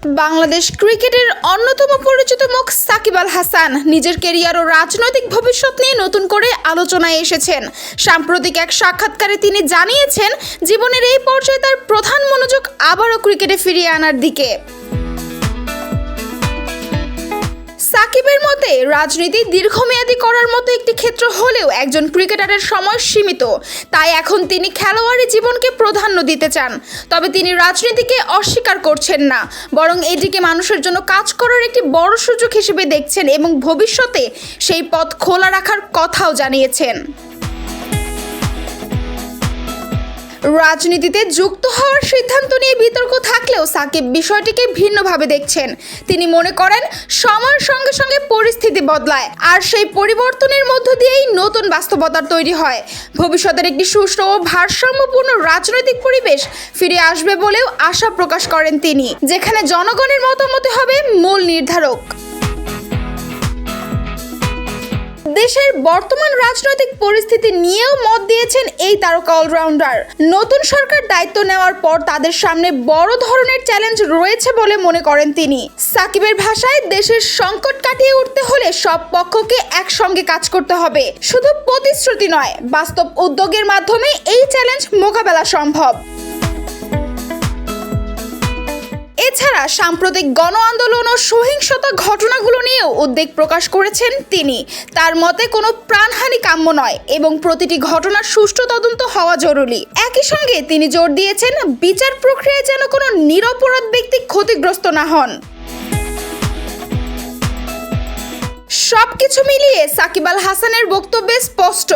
বাংলাদেশ ক্রিকেটের অন্যতম পরিচিত মুখ সাকিব আল হাসান নিজের কেরিয়ার ও রাজনৈতিক ভবিষ্যৎ নিয়ে নতুন করে আলোচনায় এসেছেন। সাম্প্রতিক এক সাক্ষাৎকারে তিনি জানিয়েছেন, জীবনের এই পর্যায়ে তার প্রধান মনোযোগ আবারও ক্রিকেটে ফিরিয়ে আনার দিকে। সাকিবের মতে, রাজনীতি দীর্ঘমেয়াদী করার মতো একটি ক্ষেত্র হলেও একজন ক্রিকেটারের সময় সীমিত, তাই এখন তিনি খেলোয়াড়ি জীবনকে প্রাধান্য দিতে চান। তবে তিনি রাজনীতিকে অস্বীকার করছেন না, বরং এটিকে মানুষের জন্য কাজ করার একটি বড় সুযোগ হিসেবে দেখছেন এবং ভবিষ্যতে সেই পথ খোলা রাখার কথাও জানিয়েছেন। রাজনীতিতে যুক্ত হওয়ার সিদ্ধান্ত নিয়ে বিতর্ক থাকলেও সাকিব বিষয়টিকে ভিন্নভাবে দেখছেন। তিনি মনে করেন, সময়ের সঙ্গে সঙ্গে পরিস্থিতি বদলায়, আর সেই পরিবর্তনের মধ্য দিয়েই নতুন বাস্তবতার তৈরি হয়। ভবিষ্যতের একটি সুষ্ঠু ও ভারসাম্যপূর্ণ রাজনৈতিক পরিবেশ ফিরে আসবে বলেও আশা প্রকাশ করেন তিনি, যেখানে জনগণের মতামত হবে মূল নির্ধারক। দেশের বর্তমান রাজনৈতিক পরিস্থিতি নিয়েও মত দিয়েছেন এই তারকা অলরাউন্ডার। নতুন সরকার দায়িত্ব নেওয়ার পর তাদের সামনে বড় ধরনের চ্যালেঞ্জ রয়েছে বলে মনে করেন তিনি। সাকিবের ভাষায়, দেশের সংকট কাটিয়ে উঠতে হলে সব পক্ষকে একসঙ্গে কাজ করতে হবে। শুধু প্রতিশ্রুতি নয়, বাস্তব উদ্যোগের মাধ্যমে এই চ্যালেঞ্জ মোকাবেলা সম্ভব। এছাড়া সাম্প্রতিক গণ আন্দোলন ও সহিংসতা ঘটনাগুলো নিয়েও উদ্বেগ প্রকাশ করেছেন তিনি। তার মতে, কোনো প্রাণহানি কাম্য নয় এবং প্রতিটি ঘটনার সুষ্ঠু তদন্ত হওয়া জরুরি। একই সঙ্গে তিনি জোর দিয়েছেন, বিচার প্রক্রিয়ায় যেন কোনো নিরপরাধ ব্যক্তি ক্ষতিগ্রস্ত না হন। সবকিছু মিলিয়ে সাকিব আল হাসানের বক্তব্যে স্পষ্ট,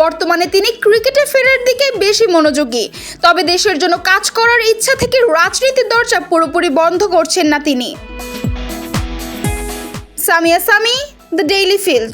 বর্তমানে তিনি ক্রিকেটে ফেরার দিকে বেশি মনোযোগী। তবে দেশের জন্য কাজ করার ইচ্ছা থেকে রাজনীতির দরজা পুরোপুরি বন্ধ করছেন না তিনি। Samia Sami, the daily field.